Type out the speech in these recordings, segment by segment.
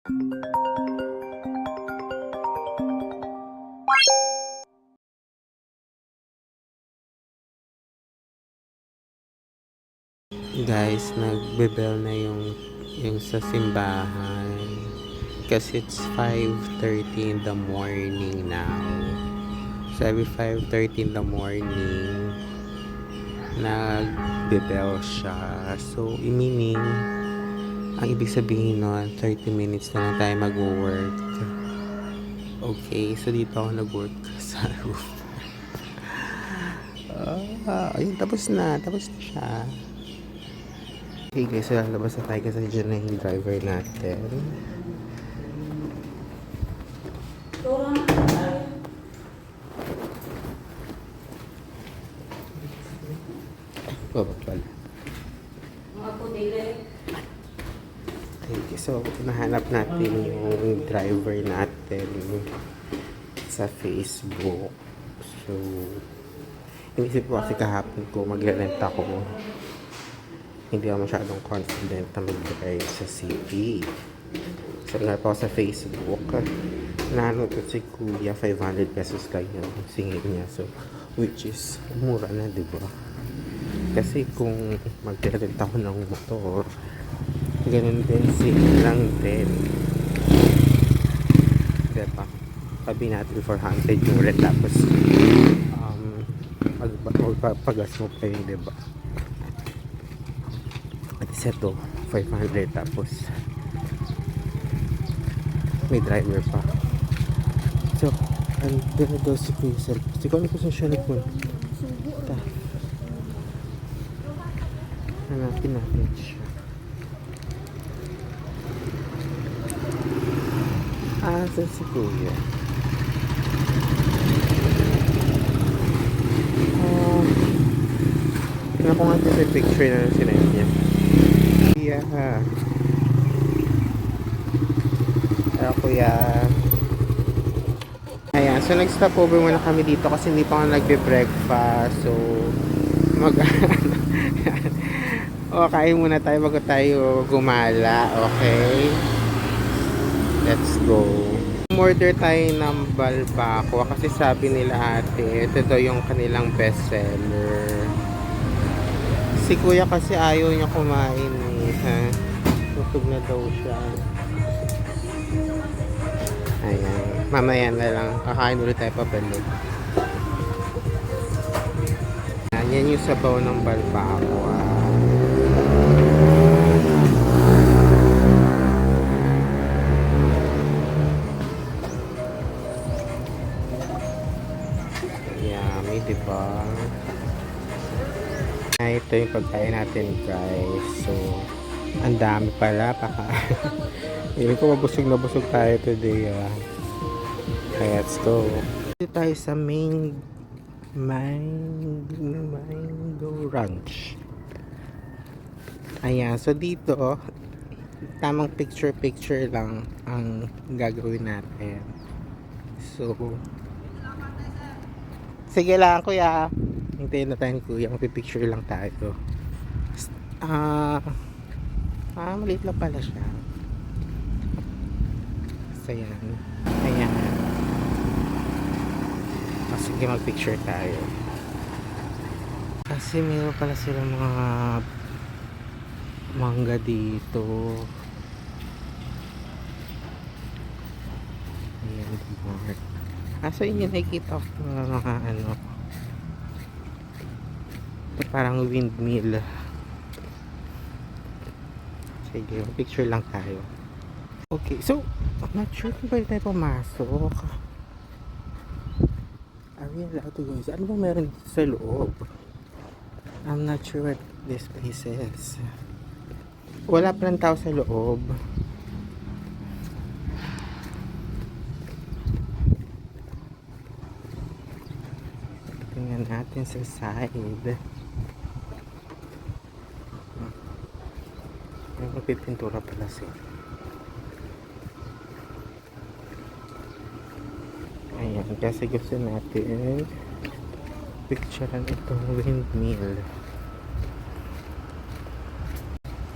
Guys, nagbe-bell na yung sa simbahan kasi it's 5:30 in the morning now. So every 5:30 in the morning nagbe-bell siya. So meaning ang ibig sabihin nun 30 minutes na lang tayo mag-work. Okay, so dito ako nag-work sa roof. Ayun, tapos na siya. Okay guys, so lalabas na tayo kasi dyan na yung driver natin. Baba pala. Okay, so nahanap natin yung driver natin sa Facebook. So, inisip ko kasi kahapon ko mag-rent ako. Hindi ako masyadong confident na mag-drive sa city. So, nga po sa Facebook, nanotot si Kuya, 500 pesos lang yung singil niya. So, which is, mura na, diba? Kasi kung mag-rent ako ng motor, ganun din, singil lang din. Diba? Sabi natin 400 yung rent, tapos, pagpagas mo pa yun, diba? Ito 500 tapos may driver pa. So andun na daw si Kuya Sir. Siguro ko sa siya nagpunta. Hanapin natin siya. Saan si Kuya? Tingnan ko nga sa picture na sinend niya. Yeah. Kuya. Ayan, so nag-stop over muna kami dito kasi hindi pa ako nagbe-breakfast. So kain muna tayo bago tayo gumala. Okay, let's go. Order tayo ng balbako kasi sabi nila ate, ito daw yung kanilang best seller. Si Kuya kasi ayaw niya kumain eh. Tutog na daw siya. Ayan. Mamaya na lang. Kakain ulit tayo pabalik. Ayan. Yan yung sabaw ng balbako. Yummy, diba? Ito yung pagkain natin guys. So ang dami pala hindi ko mabusog na busog tayo today. Okay, let's go. Dito tayo sa Mango Ranch. Ayan, so dito tamang picture lang ang gagawin natin. So sige lang Kuya, hintayin na tayo Kuya, magpipicture lang tayo. Maliit lang pala siya. So yan. Ayan. Sige, mag-picture tayo. Kasi meron pala sila mga mangga dito. Ayan. So yun yung nakikita ko mga ano. Ito parang windmill. Sige, picture lang tayo. Okay, so I'm not sure kung pwede tayo pumasok. Are we allowed to go? Ano ba meron dito sa loob? I'm not sure what this place is. Wala pa ng tao sa loob. Tingnan natin sa side. May magpipintura pala sila. Ayan, kasi gusto natin picturean itong windmill.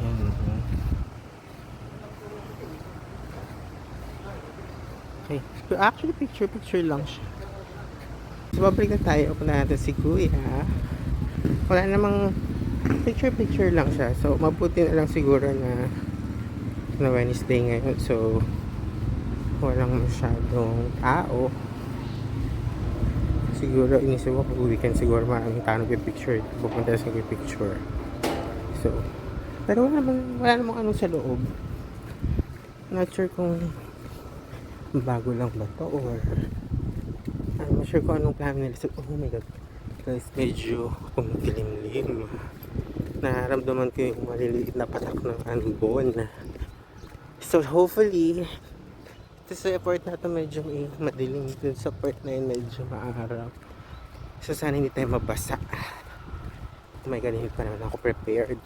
Ayan. Okay. Pero actually, picture lang siya. So, babalik na tayo. Punta natin si Kuya. Wala namang picture lang siya. So, mabuti na lang siguro na Wednesday ngayon. So, walang masyadong tao. Siguro, inisip ko pag weekend siguro maraming tao nagpipicture. Pupunta sa nagpipicture. So, pero wala namang ano sa loob. Not sure kung bago lang ba to or I'm not sure kung anong plano nila. So, oh my god guys, medyo kumikilimlim. Nararamdaman ko yung maliliit na patak ng ambon. So hopefully sa part na ito medyo madilim, dun sa part na yun medyo maaraw. So sana hindi tayo mabasa. Oh my god, hindi pa naman ako prepared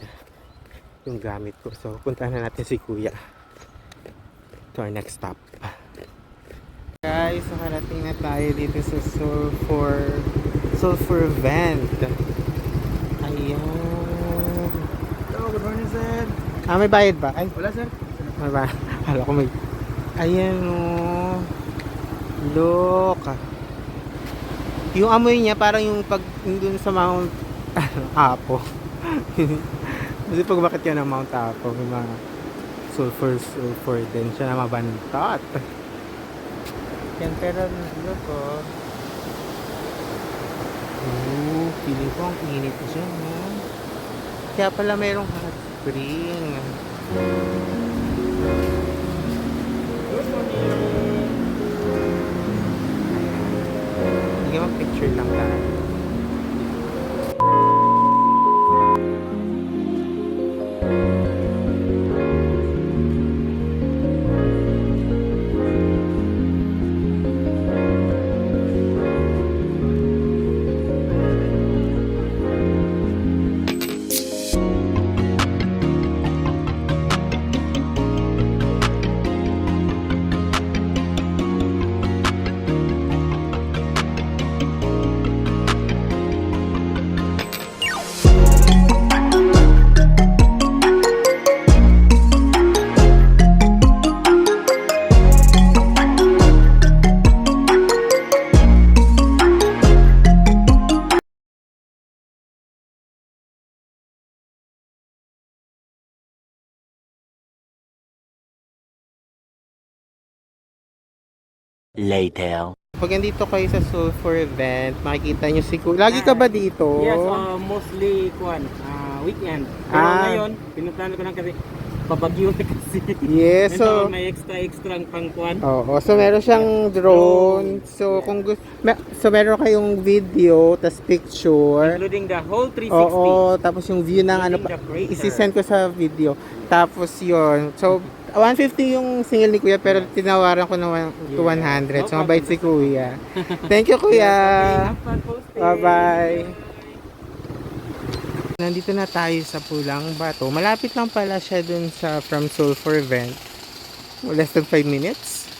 yung gamit ko. So puntahan na natin si Kuya to our next stop. Guys, nakarating na tayo dito sa Sulphur Vent. Ayan. Hello, good morning sir. May bayad ba? Ay, Wala sir. may bayad. Hala ko may... Ayan o. Look. Yung amoy niya parang yung pag dun sa Mount Apo. Kasi pag bakit yan ng Mount Apo, may mga sulfur din siya na mabantot. Yan, pero look o. Feeling ko ang init siya, no? Kaya pala mayroong hot spring. Good morning. Sige, mag-picture lang tayo. Later. Pag nandito kayo sa Sulphur Event, makikita nyo si Kuya. Lagi ka ba dito? Yes, mostly weekend. Pero ngayon, pinuntahan ko lang kasi babagyo na kasi. Yes, so... may extra ang pangkuan. Oo, so meron siyang drone. So, kung gusto... So, meron kayong video, tas picture. Including the whole 360. Oo, tapos yung view ng ano, Including the crater. isi-send ko sa video. Tapos yun. So, 150 yung single ni Kuya, pero tinawaran ko na to 100. So, mabait si Kuya. Thank you, Kuya. Have fun posting. Bye-bye. Nandito na tayo sa Pulang Bato. Malapit lang pala siya dun sa from Sulphur Vent. Less than 5 minutes.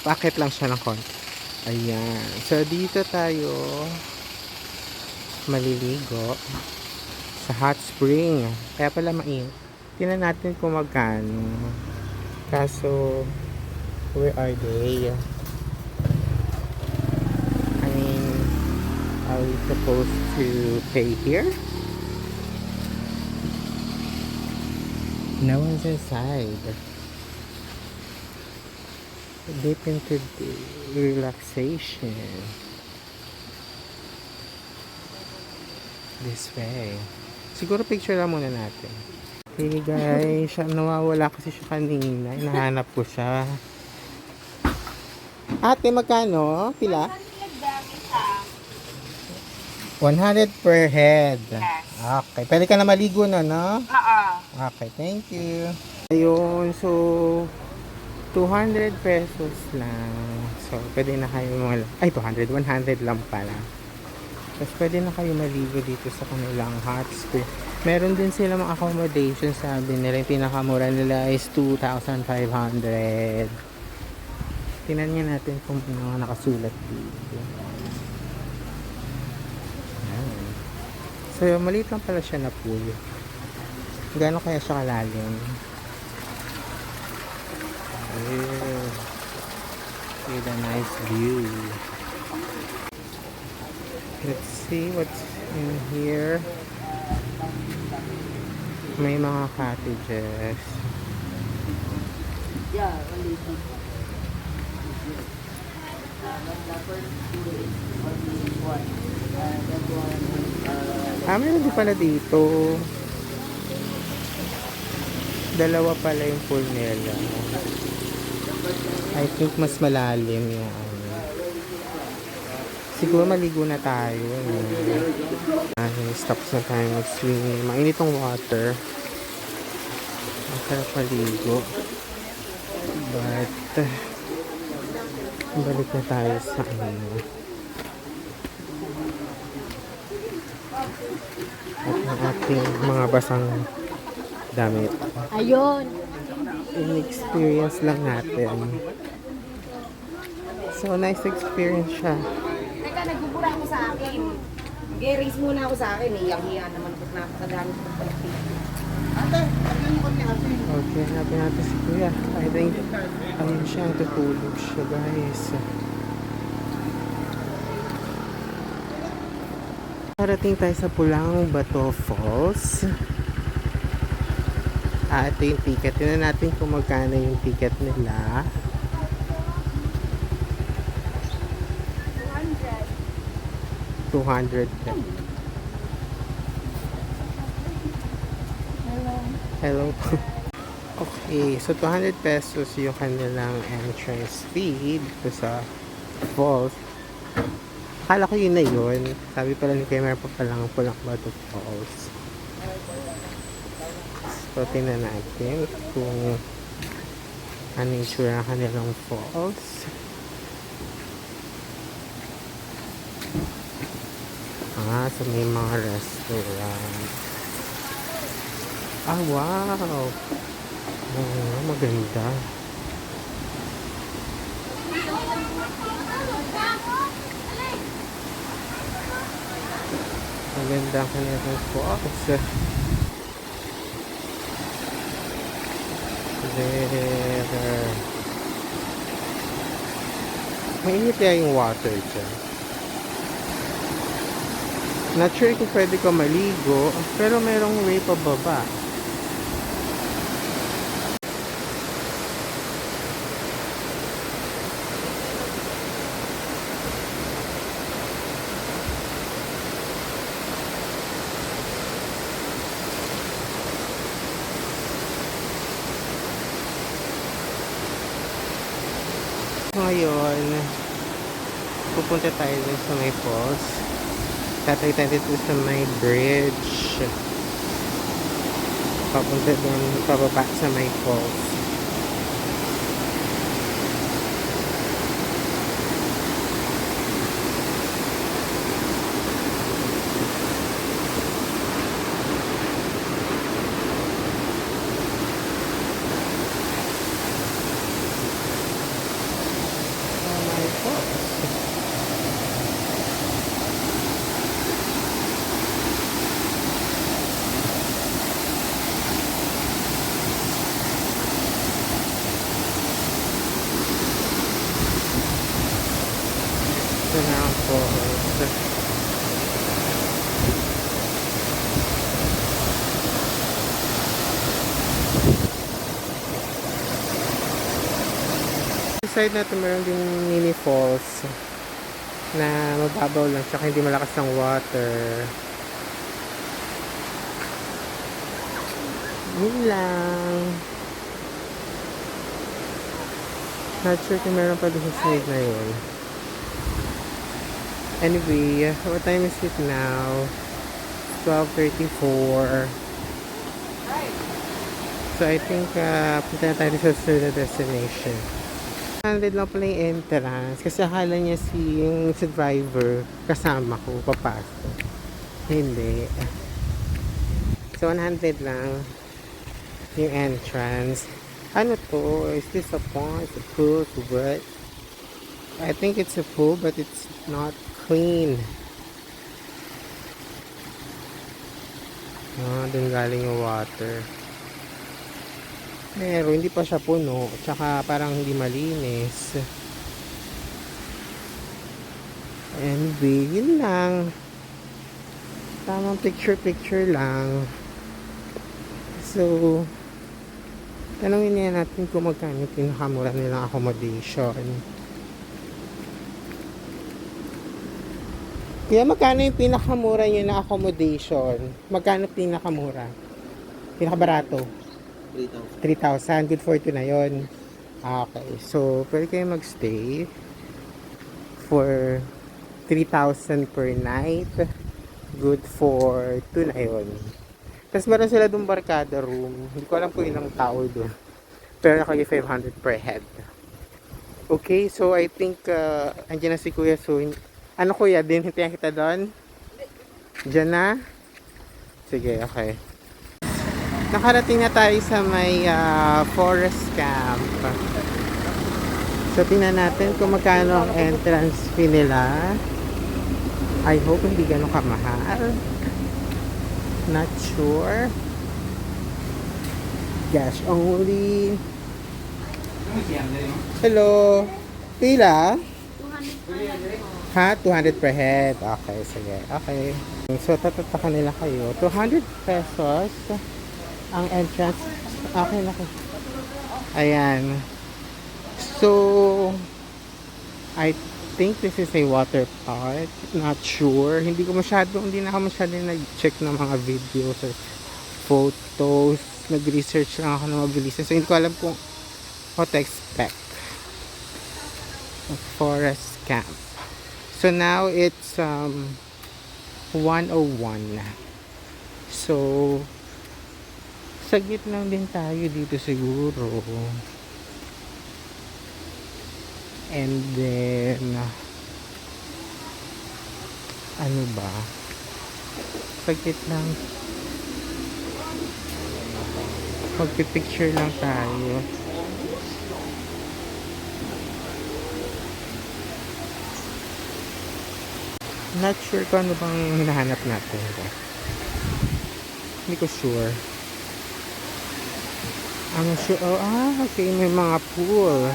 Bakit lang siya ng konti. Ayan. So, dito tayo maliligo sa hot spring. Kaya pala mainit. Tingnan natin kung magkano. Kaso, where are they? I mean, are we supposed to pay here? No one's inside. Deep into the relaxation. This way. Siguro picture lang muna natin. Hey guys, nawawala kasi siya kanina. Nahanap ko siya. Ate, magkano? Pila? 100 per head. Okay. Pwede ka na maligo na, no? Okay, thank you. Ayun, so 200 pesos lang. So, pwede na kayo ay 200, 100 lang pala. Tapos pwede na kayo maligo dito sa kanilang hot spring. Meron din sila mga accommodation, sabi nila. Yung pinakamura nila is 2,500. Tingnan nga natin kung ano nakasulat dito. Ayan. So, maliit lang pala siya na pool. Gano'n kaya siya kalalim? Ayan. with a nice view. Let's see what's in here. May mga cottages. Meron din pala dito. Dalawa pala yung pool nila. I think mas malalim yung ano. Siguro maligo na tayo. Stops na tayo mag-swimming. Mainit ang water. Ang sarap maligo. But balik na tayo sa ano. At ang ating mga basang damit. Ayun. In-experience lang natin. So, nice experience siya. Teka, nagbubura ako sa akin. Mag-erase muna ako sa akin. Hiyang-hiya naman ako. Napakadami ko palapit. Okay, hanapin natin si Kuya. I think, ayun siya, tutulog siya, guys. Parating tayo sa Pulang Bato Falls. Ito yung ticket. Tignan natin kung magkano yung ticket nila. 200. Hello. Okay, so 200 pesos yung kanilang entrance fee dito sa falls. Akala ko yun na yun. Sabi pala ni Kuya, meron pa palang Pulang Bato Falls. So, tingnan natin kung ano yung sura ng kanilang falls. So may mga restaurant. Wow! Maganda. Maganda ang kanilang falls. There. Mainit kaya yung water dyan. Not sure kung pwede ka maligo, pero merong way pababa. Ngayon, pupunta tayo dun sa may falls. Tatay tayo dito sa may bridge. Papunta dun, pababa sa may falls. Ito na ang falls. Sa side natin meron din mini falls na mababaw lang tsaka hindi malakas ang water. Yun lang. Not sure kung meron pa din sa side na yun. Anyway, what time is it now? 12:34. So I think punta na tayo sa susunod na destination. 100 lang pala yung entrance kasi akala niya yung driver kasama ko papasok. Hindi. So 100 lang yung entrance. Ano to? Is this a pond? Is a pool? What? I think it's a pool but it's not clean. Doon galing yung water. Pero hindi pa siya puno. Tsaka parang hindi malinis. And yun lang. Tamang picture-picture lang. So, tanungin niya natin kung magkano yung pinakamura nilang accommodation. Kaya magkano yung pinakamura nyo na accommodation? Magkano pinakamura? Pinakabarato? 3,000. Good for 2 na yun. Okay. So, pwede kayo magstay for 3,000 per night. Good for 2 na yun. Tapos meron sila doon barkada room. Hindi ko alam kung ilang tao doon. Pero nakagi 500 per head. Okay, so I think andyan na si Kuya. So, ano kuya, din hintayin kita doon? Diyan na? Sige, okay. Nakarating na tayo sa may forest camp. So, tingnan natin kung magkano ang entrance fee nila. I hope hindi ganun kamahal. Not sure. Cash only. Hello. Pila? 200 ha? 200 per head. Okay, sige. Okay. So, tatatakan nila kayo. 200 pesos ang entrance. Okay na kayo. Ayan. So, I think this is a water park. Not sure. Hindi na ako masyado nag-check ng mga videos or photos. Nag-research lang ako ng mabilis. So, hindi ko alam kung what to expect. A forest camp. So, now it's 101 na. So, saglit lang din tayo dito siguro. And then, ano ba? Saglit lang. Magpipicture lang tayo. Not sure kung ano bang hinahanap natin. Hindi ko sure. I'm sure. Oh, okay. May mga pool.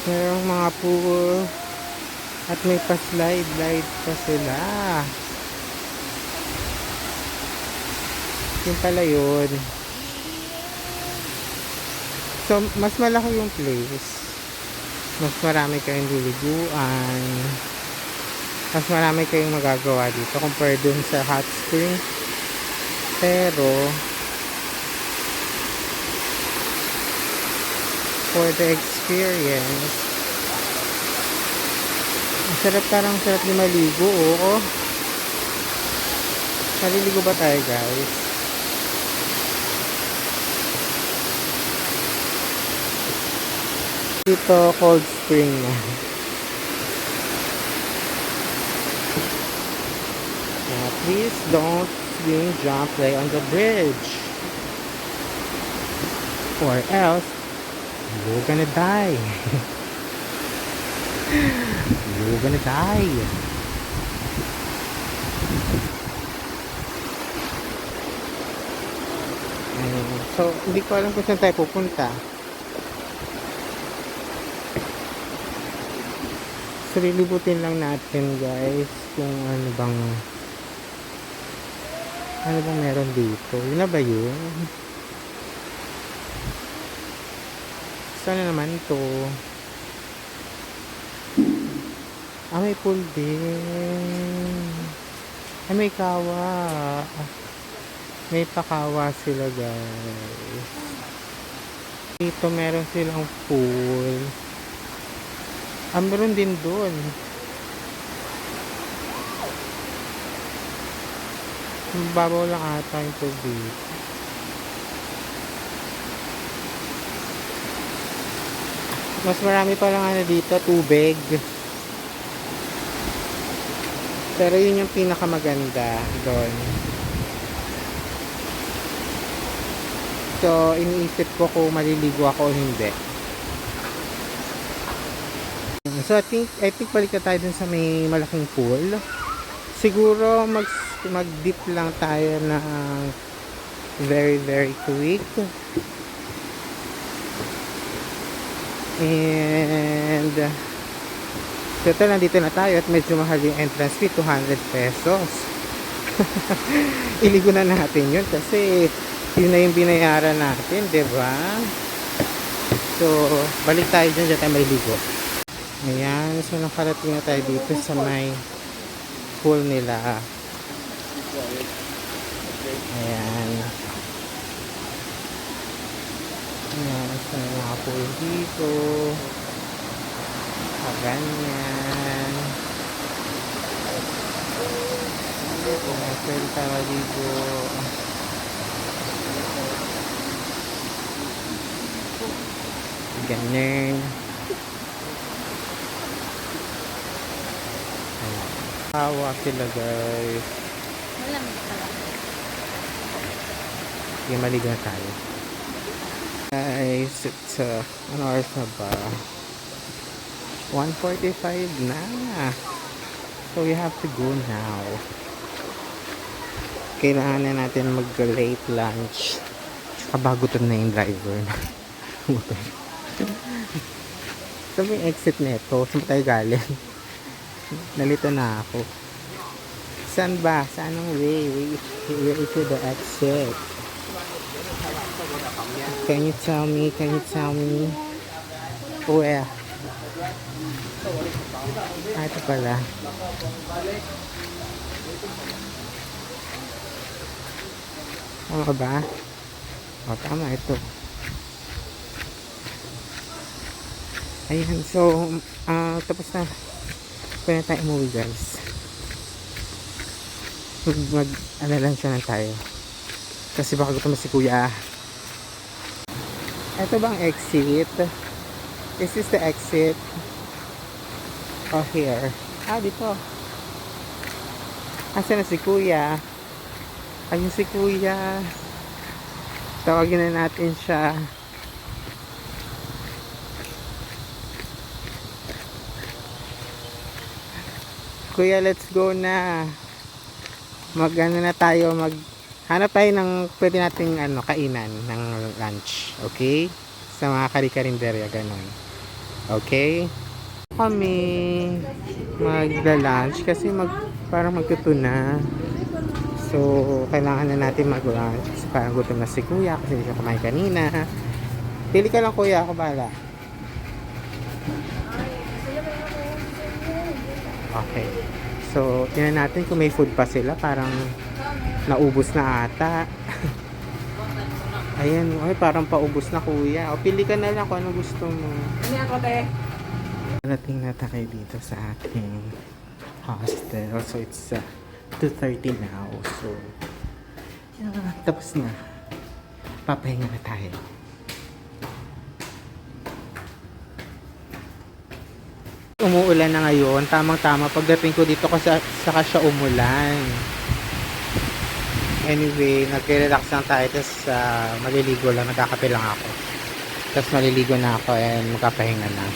Merong mga pool. At may pa-slide pa sila. Yun pala yun. So, mas malaki yung place. Mas marami kayong liliguan. Mas marami kayong magagawa dito compare dun sa hot spring. Pero, for the experience, parang sarap din maligo. Oo. Maliligo ba tayo, guys? Dito, cold spring na. Please don't swing, jump, play on the bridge. Or else, you're gonna die. You're gonna die. So, hindi ko alam kung saan tayo pupunta. So, lilibutin lang natin, guys, kung ano bang meron dito. Yun na ba yun? Sana naman to. May pool din. May kawa. May pakawa sila, guys. Dito meron silang pool. Meron din doon. Babaw lang ata yung pool dito. Mas marami pa lang dito, tubig. Pero yun yung pinakamaganda doon. So, iniisip ko kung maliligo ako o hindi. So, I think balik na tayo dun sa may malaking pool. Siguro, mag-dip lang tayo ng very, very quick. And And so ito, nandito na tayo at medyo mahal yung entrance fee, 200 pesos. Iligo na natin yun kasi yun na yung binayaran natin, diba? So, balik tayo dyan tayo maliligo. Ayan, so nakarating na tayo dito sa may pool nila. Ayan. Ayan, so mga pool dito. Ganyan. Pwede tayo maligo. Ganyan. Hawa sila guys. Malamig talaga. Sige, maligo na tayo. Guys, it's ano oras na ba? 1:45 na. So we have to go now. Kailangan na natin mag-late lunch. Tsaka bago to na yung driver. Sabi yung exit neto. Saan ba tayo galing? Nalito na ako. Saan ba? Saan ang way? Where is the exit? Can you tell me? Can you tell me? Where? Ah, ito pala. Tama ba? O, tama ito. Ayan, so, tapos na. Pwede na tayo umuwi, guys. Mag-alalan siya lang tayo. Kasi baka gutom si kuya. Ito bang exit? This is the exit. Oh, here. Ah, dito. Asan na si kuya? Ayun si kuya. Tawagin na natin siya. Kuya, let's go na. Mag-ano na tayo, hanap tayo ng pwede nating kainan ng lunch. Okay? Sa mga kari-karinderya, ganun. Okay? Kami magla-lunch kasi parang magtutuna. So, kailangan na natin mag-lunch kasi parang gutom na si kuya kasi hindi siya kumain kanina. Pili ka lang kuya, ako bahala. Okay. So, tingnan natin kung may food pa sila. Parang naubos na ata. Ayan, ay parang paubos na kuya. O, pili ka na lang kung ano gusto mo. Ano ako, te? Narating na tayo dito sa ating hostel. So, it's 2:30 now. So, tapos na. Papahinga na tayo. Umuulan na ngayon. Tamang-tama. Pagdating ko dito kasi saka siya umulan. Anyway, nag-relax lang tayo. Tapos maliligo lang. Nagkakape lang ako. Tapos maliligo na ako and magkapahinga na.